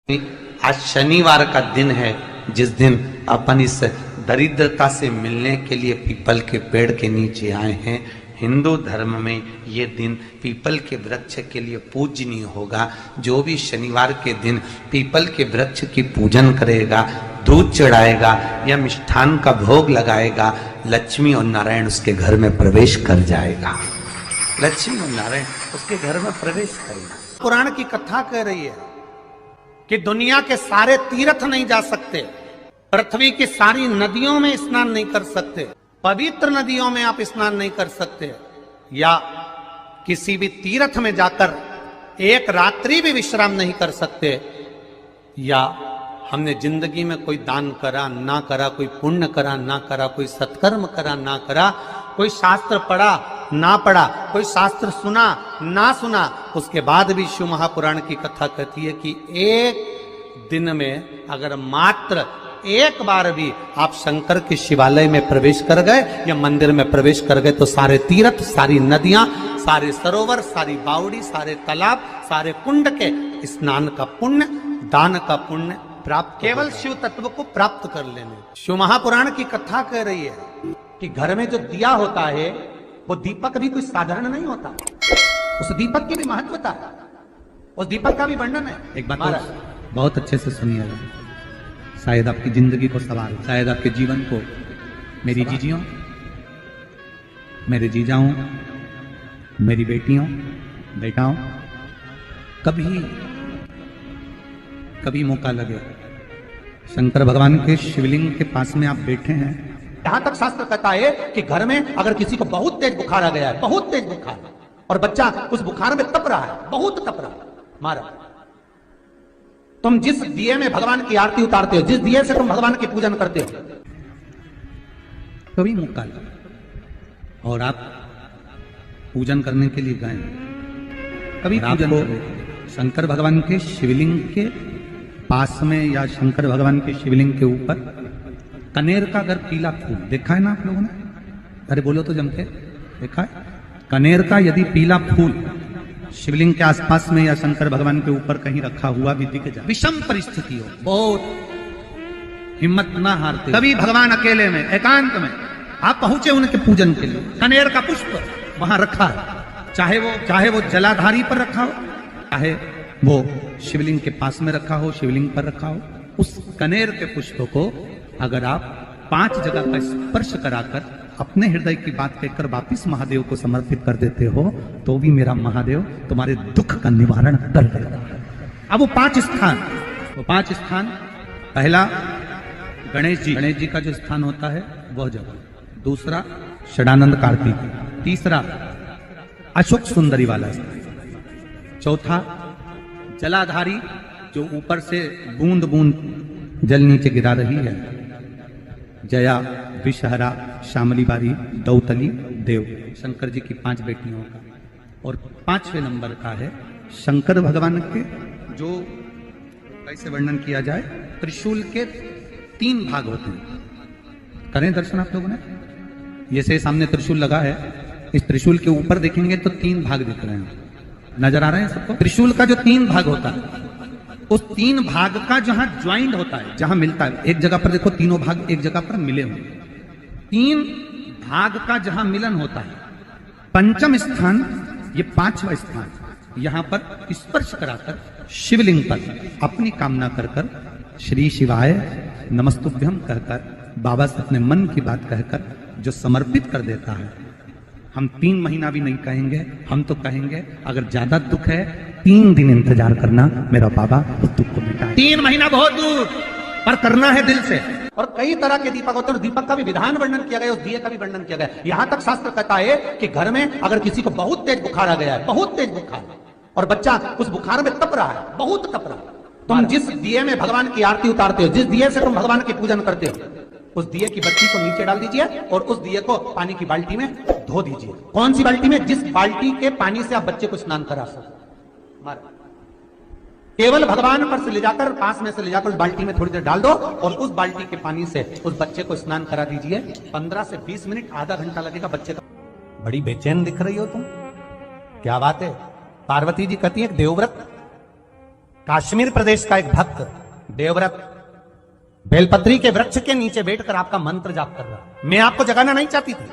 आज शनिवार का दिन है, जिस दिन अपन इस दरिद्रता से मिलने के लिए पीपल के पेड़ के नीचे आए हैं। हिंदू धर्म में ये दिन पीपल के वृक्ष के लिए पूजनीय होगा। जो भी शनिवार के दिन पीपल के वृक्ष की पूजन करेगा, दूध चढ़ाएगा या मिष्ठान का भोग लगाएगा, लक्ष्मी और नारायण उसके घर में प्रवेश कर जाएगा। लक्ष्मी और नारायण उसके घर में प्रवेश करेगा। पुराण की कथा कह रही है कि दुनिया के सारे तीर्थ नहीं जा सकते, पृथ्वी की सारी नदियों में स्नान नहीं कर सकते, पवित्र नदियों में आप स्नान नहीं कर सकते, या किसी भी तीर्थ में जाकर एक रात्रि भी विश्राम नहीं कर सकते, या हमने जिंदगी में कोई दान करा ना करा, कोई पुण्य करा ना करा, कोई सत्कर्म करा ना करा, कोई शास्त्र पढ़ा ना पढ़ा, कोई शास्त्र सुना ना सुना, उसके बाद भी शिव महापुराण की कथा कहती है कि एक दिन में अगर मात्र एक बार भी आप शंकर के शिवालय में प्रवेश कर गए या मंदिर में प्रवेश कर गए तो सारे तीर्थ, सारी नदियां, सारे सरोवर, सारी बावड़ी, सारे तालाब, सारे कुंड के स्नान का पुण्य, दान का पुण्य प्राप्त, केवल शिव तत्व को प्राप्त कर लेने। शिव महापुराण की कथा कह रही है कि घर में जो दिया होता है वो दीपक भी कोई साधारण नहीं होता, उस दीपक की भी महत्वता है, उस दीपक का भी वर्णन है। एक बात बहुत अच्छे से सुनिएगा, शायद आपकी जिंदगी को सवार, शायद आपके जीवन को। मेरी जीजियों, मेरे जीजाओं, मेरी बेटियों, बेटाओं, कभी मौका लगे, शंकर भगवान के शिवलिंग के पास में आप बैठे हैं। यहां तक शास्त्र कहता है कि घर में अगर किसी को बहुत तेज बुखार आ गया है, बहुत तेज बुखार, और बच्चा उस बुखार में तप रहा है, बहुत तप रहा है, मारा, तुम जिस दिए में भगवान की आरती उतारते हो, जिस दिए से तुम भगवान की पूजन करते हो, कभी मौका लगे और आप पूजन करने के लिए गए, कभी पूजन करें शंकर भगवान के शिवलिंग के पास में या शंकर भगवान के शिवलिंग के ऊपर कनेर का अगर पीला फूल देखा है ना आप लोगों ने, अरे बोलो तो जम के, देखा है? कनेर का यदि पीला फूल शिवलिंग के आसपास में या शंकर भगवान के ऊपर कहीं रखा हुआ भी दिख जाए, विषम परिस्थिति हो, बहुत हिम्मत ना हारते, कभी भगवान अकेले में एकांत में आप पहुंचे उनके पूजन के लिए, कनेर का पुष्प वहां रखा है, चाहे वो जलाधारी पर रखा हो, चाहे वो शिवलिंग के पास में रखा हो, शिवलिंग पर रखा हो, उस कनेर के पुष्प को अगर आप 5 जगह का स्पर्श कराकर अपने हृदय की बात कहकर वापिस महादेव को समर्पित कर देते हो तो भी मेरा महादेव तुम्हारे दुख का निवारण कर देगा। अब वो 5 स्थान, पहला गणेश जी का जो स्थान होता है वह जगह, दूसरा षडानंद कार्तिक, तीसरा अशोक सुंदरी वाला स्थान, चौथा जलाधारी जो ऊपर से बूंद बूंद जल नीचे गिरा रही है, जया, विषहरा, शामली बारी, दौतली, देव, शंकर जी की 5 बेटियों का, और 5वें नंबर का है शंकर भगवान के, जो कैसे वर्णन किया जाए, त्रिशूल के 3 भाग होते हैं। करें दर्शन आप लोगों ने, जैसे सामने त्रिशूल लगा है, इस त्रिशूल के ऊपर देखेंगे तो 3 भाग दिख रहे हैं, नजर आ रहे हैं सबको? त्रिशूल का जो 3 भाग होता है, उस 3 भाग का जहां ज्वाइंट होता है, जहां मिलता है, एक जगह पर देखो तीनों भाग एक जगह पर मिले हुए, 3 भाग का जहां मिलन होता है, 5वां स्थान, ये 5वां स्थान, यहां पर स्पर्श कराकर शिवलिंग पर अपनी कामना कर श्री शिवाय नमस्तुभ्यम कहकर बाबा से अपने मन की बात कहकर जो समर्पित कर देता है, हम 3 महीना भी नहीं कहेंगे, हम तो कहेंगे अगर ज्यादा दुख है 3 दिन इंतजार करना, मेरा बाबा उस दुख को मिटाए। 3 महीना बहुत दूर, पर करना है दिल से। और कई तरह के दीपक होते हैं, दीपक का भी विधान वर्णन किया गया, उस दिए का भी वर्णन किया गया। यहां तक शास्त्र कहता है कि घर में अगर किसी को बहुत तेज बुखार आ गया है, बहुत तेज बुखार, और बच्चा उस बुखार में तप रहा है, बहुत तप रहा है, तुम जिस दिए में भगवान की आरती उतारते हो, जिस दिए से तुम भगवान की पूजन करते हो, उस दिए की बत्ती को नीचे डाल दीजिए और उस दिए को पानी की बाल्टी में धो दीजिए। कौन सी बाल्टी में? जिस बाल्टी के पानी से आप बच्चे को स्नान करा सको, केवल भगवान पर से ले जाकर, पास में से ले जाकर उस बाल्टी में थोड़ी देर डाल दो और उस बाल्टी के पानी से उस बच्चे को स्नान करा दीजिए। 15 से 20 मिनट, आधा घंटा लगेगा बच्चे का। बड़ी बेचैन दिख रही हो तुम, क्या बात है? पार्वती जी कहती है देवव्रत काश्मीर प्रदेश का एक भक्त देवव्रत बेलपत्री के वृक्ष के नीचे बैठकर आपका मंत्र जाप कर रहा। मैं आपको जगाना नहीं चाहती थी,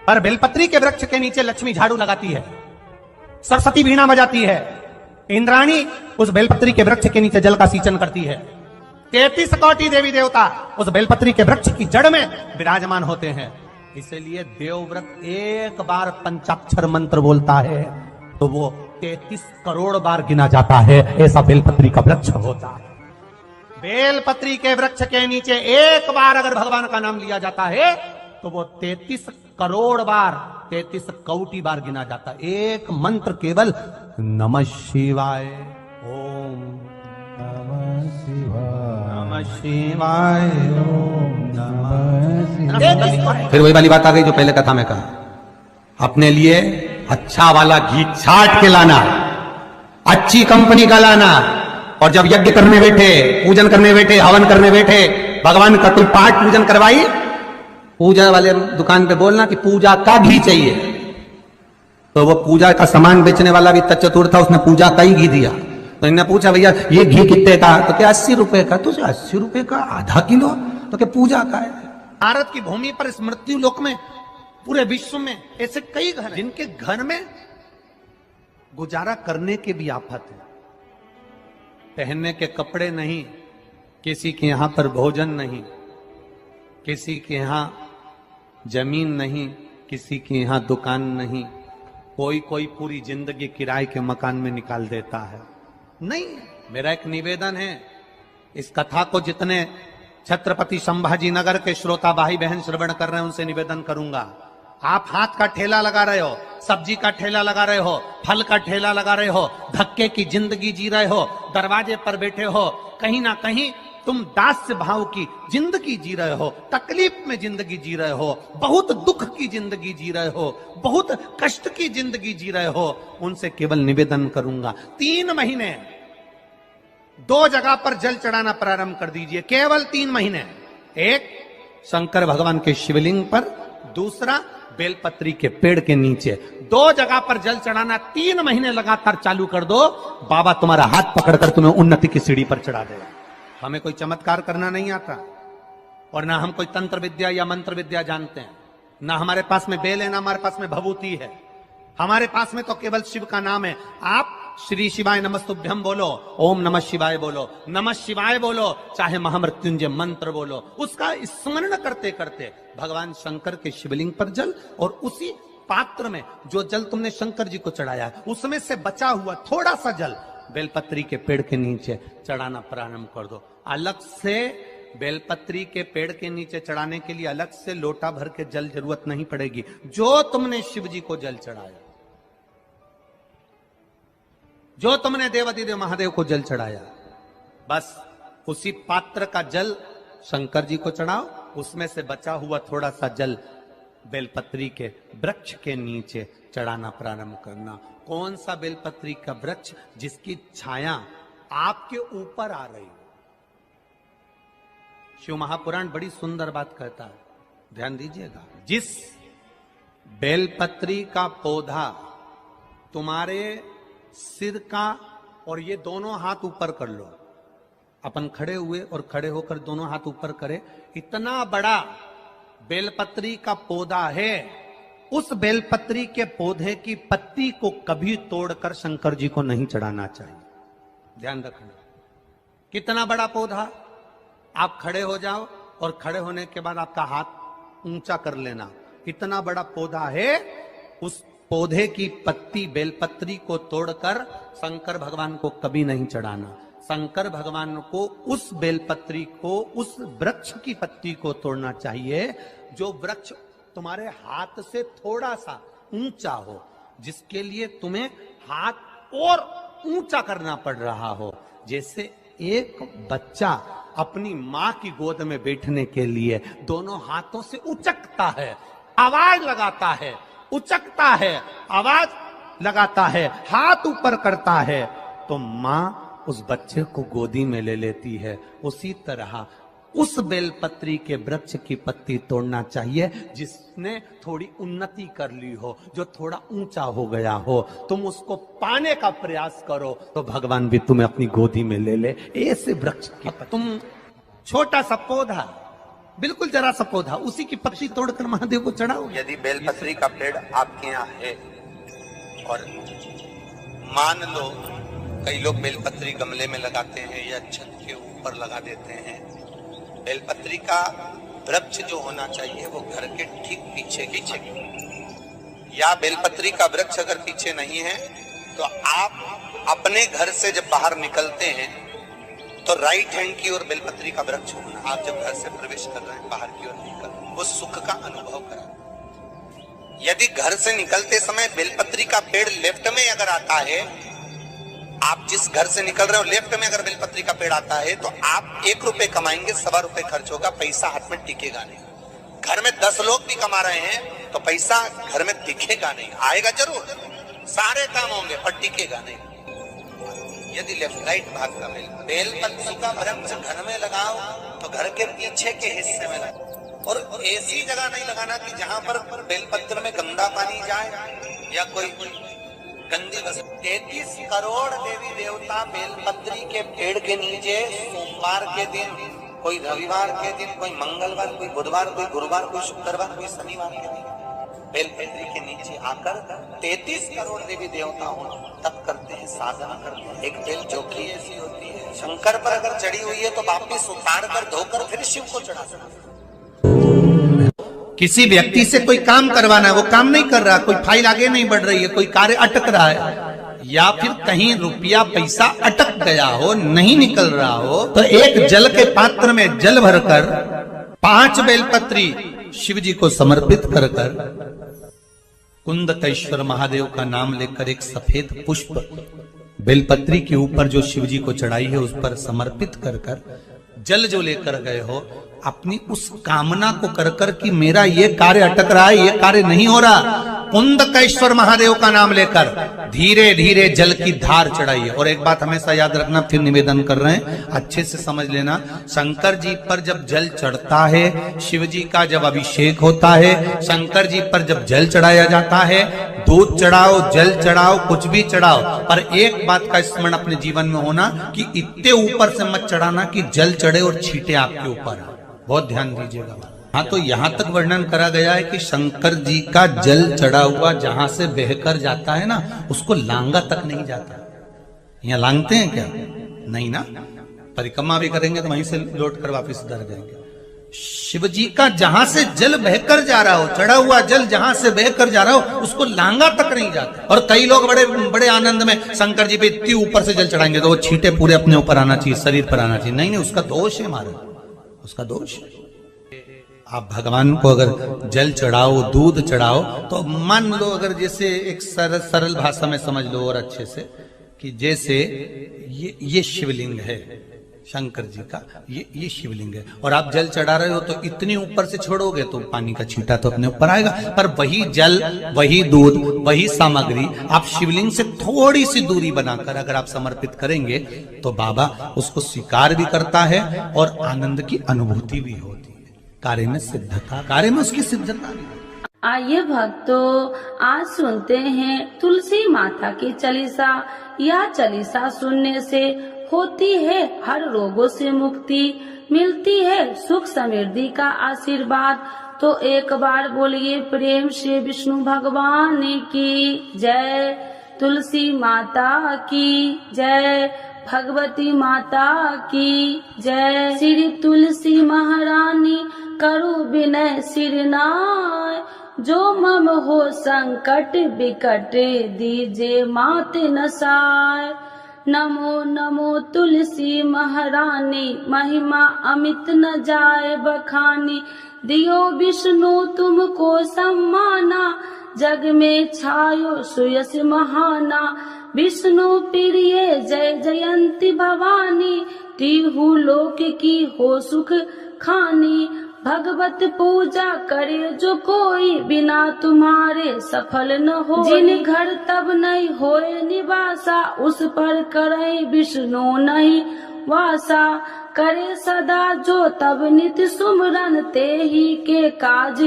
पर बेलपत्री के वृक्ष के नीचे लक्ष्मी झाड़ू लगाती है, सरस्वती वीणा बजाती है, इंद्राणी उस बेलपत्री के वृक्ष के नीचे जल का सिंचन करती है, 33 कोटि देवी देवता उस बेलपत्री के वृक्ष की जड़ में विराजमान होते हैं। इसलिए देवव्रत एक बार पंचाक्षर मंत्र बोलता है तो वो 33 करोड़ बार गिना जाता है, ऐसा बेलपत्री का वृक्ष होता है। बेलपत्री के वृक्ष के नीचे एक बार अगर भगवान का नाम लिया जाता है तो वो 33 करोड़ बार, 33 कोटि बार गिना जाता है। एक मंत्र केवल नमः शिवाय, ओम नमः शिवाय, नमः शिवाय, ओम नमः शिवाय। फिर वही वाली बात आ गई जो पहले कथा में कहा, अपने लिए अच्छा वाला घी छाट के लाना, अच्छी कंपनी का लाना, और जब यज्ञ करने बैठे, पूजन करने बैठे, हवन करने बैठे, भगवान का कोई पाठ पूजन करवाई, पूजा वाले दुकान पे बोलना कि पूजा का घी चाहिए। तो वो पूजा का सामान बेचने वाला भी चतुर था, उसने पूजा का ही घी दिया। तो इन्होंने पूछा भैया ये घी कितने का? तो क्या 80 रुपए का? तो 80 रुपए का आधा किलो? तो क्या पूजा का है? भारत की भूमि पर इस मृत्यु लोक में पूरे विश्व में ऐसे कई घर हैं जिनके घर में गुजारा करने के भी आफत है, पहनने के कपड़े नहीं, किसी के यहां पर भोजन नहीं, किसी के यहां जमीन नहीं, किसी के यहां दुकान नहीं, कोई पूरी जिंदगी किराए के मकान में निकाल देता है। नहीं, मेरा एक निवेदन है, इस कथा को जितने छत्रपति संभाजी नगर के श्रोता भाई बहन श्रवण कर रहे हैं उनसे निवेदन करूंगा, आप हाथ का ठेला लगा रहे हो, सब्जी का ठेला लगा रहे हो, फल का ठेला लगा रहे हो, धक्के की जिंदगी जी रहे हो, दरवाजे पर बैठे हो, कहीं ना कहीं तुम दास्य भाव की जिंदगी जी रहे हो, तकलीफ में जिंदगी जी रहे हो, बहुत दुख की जिंदगी जी रहे हो, बहुत कष्ट की जिंदगी जी रहे हो, उनसे केवल निवेदन करूंगा 3 महीने 2 जगह पर जल चढ़ाना प्रारंभ कर दीजिए, केवल 3 महीने। एक शंकर भगवान के शिवलिंग पर, दूसरा बेलपत्री के पेड़ के नीचे, 2 जगह पर जल चढ़ाना 3 महीने लगातार चालू कर दो, बाबा तुम्हारा हाथ पकड़कर तुम्हें उन्नति की सीढ़ी पर चढ़ा देगा। हमें कोई चमत्कार करना नहीं आता, और ना हम कोई तंत्र विद्या या मंत्र विद्या जानते हैं, ना हमारे पास में बेल है, ना हमारे पास में भभूति है, हमारे पास में तो केवल शिव का नाम है। आप श्री शिवाय नमस्तुभ्यम बोलो, ओम नमः शिवाय बोलो, नमः शिवाय बोलो, चाहे महामृत्युंजय मंत्र बोलो, उसका स्मरण करते करते भगवान शंकर के शिवलिंग पर जल, और उसी पात्र में जो जल तुमने शंकर जी को चढ़ाया है उसमें से बचा हुआ थोड़ा सा जल बेलपत्री के पेड़ के नीचे चढ़ाना प्रारंभ कर दो। अलग से बेलपत्री के पेड़ के नीचे चढ़ाने के लिए अलग से लोटा भर के जल जरूरत नहीं पड़ेगी। जो तुमने शिव जी को जल चढ़ाया, जो तुमने देवाधिदेव महादेव को जल चढ़ाया, बस उसी पात्र का जल शंकर जी को चढ़ाओ, उसमें से बचा हुआ थोड़ा सा जल बेलपत्री के वृक्ष के नीचे चढ़ाना प्रारंभ करना। कौन सा बेलपत्री का वृक्ष? जिसकी छाया आपके ऊपर आ रही हो। शिव महापुराण बड़ी सुंदर बात कहता है, ध्यान दीजिएगा। जिस बेलपत्री का पौधा तुम्हारे सिर का, और ये दोनों हाथ ऊपर कर लो, अपन खड़े हुए और खड़े होकर दोनों हाथ ऊपर करे, इतना बड़ा बेलपत्री का पौधा है, उस बेलपत्री के पौधे की पत्ती को कभी तोड़कर शंकर जी को नहीं चढ़ाना चाहिए। ध्यान रखना, कितना बड़ा पौधा। आप खड़े हो जाओ और खड़े होने के बाद आपका हाथ ऊंचा कर लेना, इतना बड़ा पौधा है, उस पौधे की पत्ती बेलपत्री को तोड़कर शंकर भगवान को कभी नहीं चढ़ाना। शंकर भगवान को उस बेलपत्री को, उस वृक्ष की पत्ती को तोड़ना चाहिए जो वृक्ष तुम्हारे हाथ से थोड़ा सा ऊंचा हो, जिसके लिए तुम्हें हाथ और ऊंचा करना पड़ रहा हो। जैसे एक बच्चा अपनी मां की गोद में बैठने के लिए दोनों हाथों से उचकता है, आवाज लगाता है, उचकता है, आवाज लगाता है, हाथ ऊपर करता है, तो मां उस बच्चे को गोदी में ले लेती है। उसी तरह उस बेलपत्री के वृक्ष की पत्ती तोड़ना चाहिए जिसने थोड़ी उन्नति कर ली हो, जो थोड़ा ऊंचा हो गया हो। तुम उसको पाने का प्रयास करो तो भगवान भी तुम्हें अपनी गोदी में ले ले। ऐसे वृक्ष की तुम छोटा सा पौधा, बिल्कुल जरा सा पौधा, उसी की पत्ती तोड़कर महादेव को चढ़ाओ। यदि बेलपत्री का पेड़ आपके यहाँ है और मान लो कई लोग बेलपत्री गमले में लगाते हैं या छत के ऊपर लगा देते हैं, बेलपत्री का वृक्ष जो होना चाहिए वो घर के ठीक पीछे या बेलपत्री का वृक्ष अगर पीछे नहीं है तो आप अपने घर से जब बाहर निकलते हैं तो राइट हैंड की ओर बेलपत्री का वृक्ष होना। आप जब घर से प्रवेश कर रहे हैं बाहर की ओर निकल, वो सुख का अनुभव करा। यदि घर से निकलते समय बेलपत्री का पेड़ लेफ्ट में अगर आता है, आप जिस घर से निकल रहे हो लेफ्ट में अगर बेलपत्री का पेड़ आता है तो आप 1 रुपए कमाएंगे, 1.25 रुपए खर्च होगा, पैसा हाथ में टिकेगा नहीं। घर में 10 लोग भी कमा रहे हैं तो पैसा घर में दिखेगा नहीं, आएगा जरूर, सारे काम होंगे पर टिकेगा नहीं। यदि लेफ्ट राइट भाग का बेलपत्री का वृक्ष घर में लगाओ तो घर के पीछे के हिस्से में लगाओ, और ऐसी जगह नहीं लगाना कि जहां पर बेलपत्र में गंदा पानी जाए या कोई गंदी वस्तु। 33 करोड़ देवी देवता बेलपत्री के पेड़ के नीचे सोमवार के दिन, कोई रविवार के दिन, कोई मंगलवार, कोई बुधवार, कोई गुरुवार, कोई शुक्रवार, कोई शनिवार के दिन बेलपत्री के नीचे आकर 33 करोड़ देवी देवता हो तब करते हैं, साधना करते हैं। एक बेल जोखी ऐसी होती है, शंकर पर अगर चढ़ी हुई है तो वापिस उतार कर धोकर फिर शिव को चढ़ा सकते। किसी व्यक्ति से कोई काम करवाना है, वो काम नहीं कर रहा, कोई फाइल आगे नहीं बढ़ रही है, कोई कार्य अटक रहा है, या फिर कहीं रुपया पैसा अटक गया हो, नहीं निकल रहा हो, तो एक जल के पात्र में जल भरकर 5 बेलपत्री शिव जी को समर्पित कर कुंदकेश्वर महादेव का नाम लेकर एक सफेद पुष्प बेलपत्री के ऊपर जो शिव जी को चढ़ाई है उस पर समर्पित कर जल जो लेकर गए हो, अपनी उस कामना को कर कि मेरा ये कार्य अटक रहा है, ये कार्य नहीं हो रहा, कुंदकेश्वर महादेव का नाम लेकर धीरे धीरे जल की धार चढ़ाइए। और एक बात हमेशा याद रखना, फिर निवेदन कर रहे हैं, अच्छे से समझ लेना, शंकर जी पर जब जल चढ़ता है, शिव जी का जब अभिषेक होता है, शंकर जी पर जब जल चढ़ाया जाता है, दूध चढ़ाओ, जल चढ़ाओ, कुछ भी चढ़ाओ, पर एक बात का स्मरण अपने जीवन में होना कि इतने ऊपर से मत चढ़ाना कि जल चढ़े और छींटे आपके ऊपर। बहुत ध्यान दीजिएगा। हाँ, तो यहाँ तक वर्णन करा गया है कि शंकर जी का जल चढ़ा हुआ जहां से बहकर जाता है ना, उसको लांगा तक नहीं जाता। यहाँ लांगते हैं क्या? नहीं ना, परिक्रमा भी करेंगे तो वहीं से लौट कर वापिस उधर जाएंगे। शिव जी का जहां से जल बहकर जा रहा हो, चढ़ा हुआ जल जहां से बहकर जा रहा हो, उसको लांगा तक नहीं जाता। और कई लोग बड़े बड़े आनंद में शंकर जी पे इतनी ऊपर से जल चढ़ाएंगे तो वो छींटे पूरे अपने ऊपर आना चाहिए, शरीर पर आना चाहिए। नहीं नहीं, उसका दोष है हमारा, उसका दोष। आप भगवान को अगर जल चढ़ाओ, दूध चढ़ाओ, तो मान लो अगर जैसे एक सरल भाषा में समझ लो और अच्छे से, कि जैसे ये शिवलिंग है शंकर जी का, ये शिवलिंग है, और आप जल चढ़ा रहे हो तो इतनी ऊपर से छोड़ोगे तो पानी का छींटा तो अपने ऊपर आएगा, पर वही जल, वही दूध, वही सामग्री आप शिवलिंग से थोड़ी सी दूरी बनाकर अगर आप समर्पित करेंगे तो बाबा उसको स्वीकार भी करता है और आनंद की अनुभूति भी होती है। कार्य में सिद्धता, कार्य में उसकी सिद्धता भी। आइए भक्तों, आज सुनते हैं तुलसी माता की चालीसा। यह चालीसा सुनने से होती है हर रोगों से मुक्ति, मिलती है सुख समृद्धि का आशीर्वाद। तो एक बार बोलिए प्रेम से विष्णु भगवान की जय, तुलसी माता की जय, भगवती माता की जय। श्री तुलसी महारानी करो विनय सिरनाय, जो मम हो संकट विकट दीजे मात नसाय। नमो नमो तुलसी महारानी, महिमा अमित न जाए बखानी। दियो विष्णु तुमको सम्माना, जग में छायो सुयस महाना। विष्णु प्रिय जय जयंती भवानी, तिहु लोक की हो सुख खानी। भगवत पूजा करे जो कोई, बिना तुम्हारे सफल न हो। जिन घर तब नहीं होए निवासा, उस पर करे विष्णु नहीं वासा। करे सदा जो तब नित सुमरन, ते ही के काज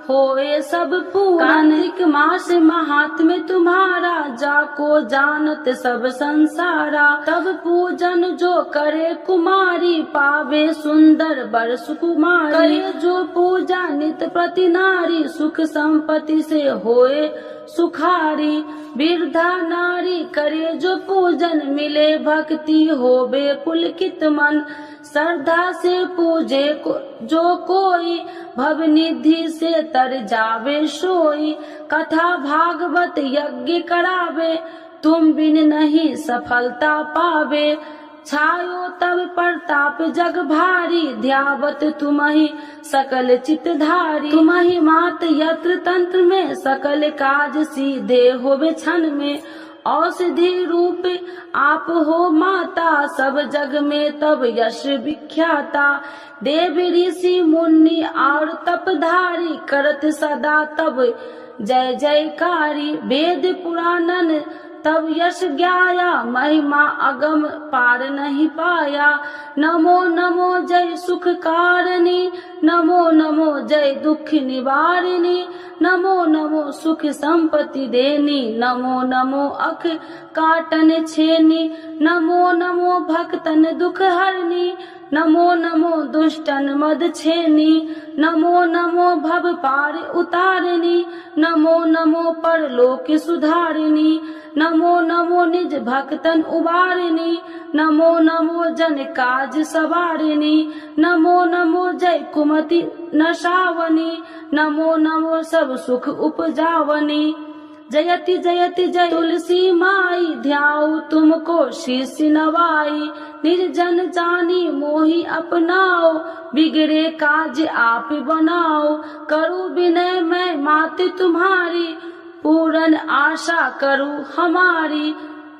होए सब पूरन। कार्तिक मास महात्म्य तुम्हारा, जाको जानत सब संसारा। तब पूजन जो करे कुमारी, पावे सुंदर बर सुकुमारी। करे जो पूजा नित प्रति नारी, सुख संपत्ति से होए सुखारी। वृद्धा नारी करे जो पूजन, मिले भक्ति होवे पुलकित मन। श्रद्धा से पूजे जो कोई, भव निधि से तर जावे सोई। कथा भागवत यज्ञ करावे, तुम बिन नहीं सफलता पावे। छायो तब प्रताप जग भारी, ध्यावत तुम्हि सकल चितधारी। तुम्हि मात यत्र तंत्र में, सकल काज सीधे होवे क्षण में। औषधि रूप आप हो माता, सब जग में तब यश विख्याता। देव ऋषि मुनि और तपधारी, करत सदा तब जय जयकारी। वेद पुराणन तब यश ज्ञाया, महिमा अगम पार नहीं पाया। नमो नमो जय सुख कारिणी, नमो नमो जय दुख निवारिणी। नमो नमो सुख संपत्ति देनी, नमो नमो अख काटन छेनी। नमो नमो भक्तन दुख हरनी, नमो नमो दुष्टन मद छेनी। नमो नमो भव पार उतारिणी, नमो नमो परलोक सुधारिणी। नमो नमो निज भक्तन उबारिणी, नमो नमो जन काज सवारिणी। नमो नमो जय कुमति नशावनी, नमो नमो सब सुख उपजावनी। जयति जयति जय तुलसी माई, ध्याऊ तुमको शीश नवाई। निर्जन जानी मोहि अपनाओ, बिगड़े काज आप बनाओ। करूँ विनय मैं मात तुम्हारी, पूर्ण आशा करूँ हमारी।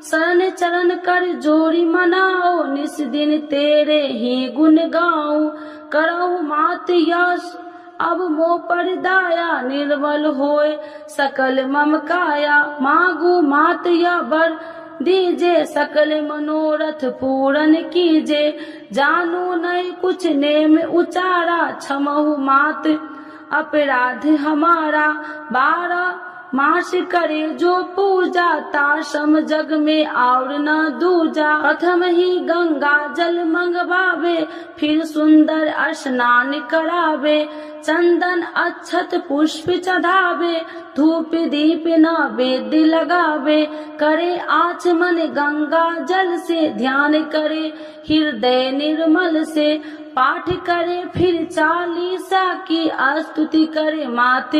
शरण चरण कर जोड़ी मनाओ, निस दिन तेरे ही गुण गाऊं। करहु मात यश अब मोह पर दाया, निर्मल होए सकल मम काया। मांगू मात या बर दीजे, सकल मनोरथ पूर्ण कीजे। जानू नहीं कुछ नेम उचारा, क्षमहु मात अपराध हमारा। 12 मास करे जो पूजा, ताशम जग में और न दूजा। प्रथम ही गंगा जल मंगवावे, फिर सुंदर स्नान करावे। चंदन अक्षत पुष्प चढ़ावे, धूप दीप नैवेद्य लगावे। करे आचमन गंगा जल से, ध्यान करे हृदय निर्मल से। पाठ करे फिर 40 की, स्तुति करे मात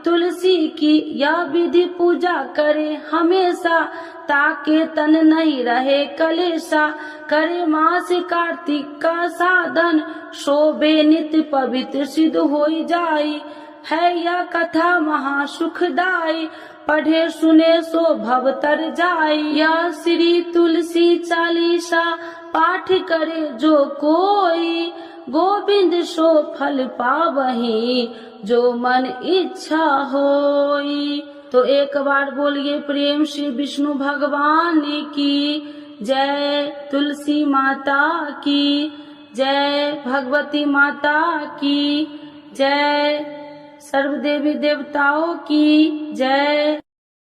तुलसी की। यह विधि पूजा करे हमेशा, ताके तन नहीं रहे कलेशा। करे मास कार्तिक का साधन, शोभे नित्य पवित्र सिद्ध होई जाई। है यह कथा महासुखदाई, पढ़े सुने सो भव तर जाई। यह श्री तुलसी चालीसा, पाठ करे जो कोई। गोविंद सो फल पावही, जो मन इच्छा होई। तो एक बार बोलिए प्रेम श्री विष्णु भगवान की जय। तुलसी माता की जय, भगवती माता की जय, सर्व देवी देवताओं की जय।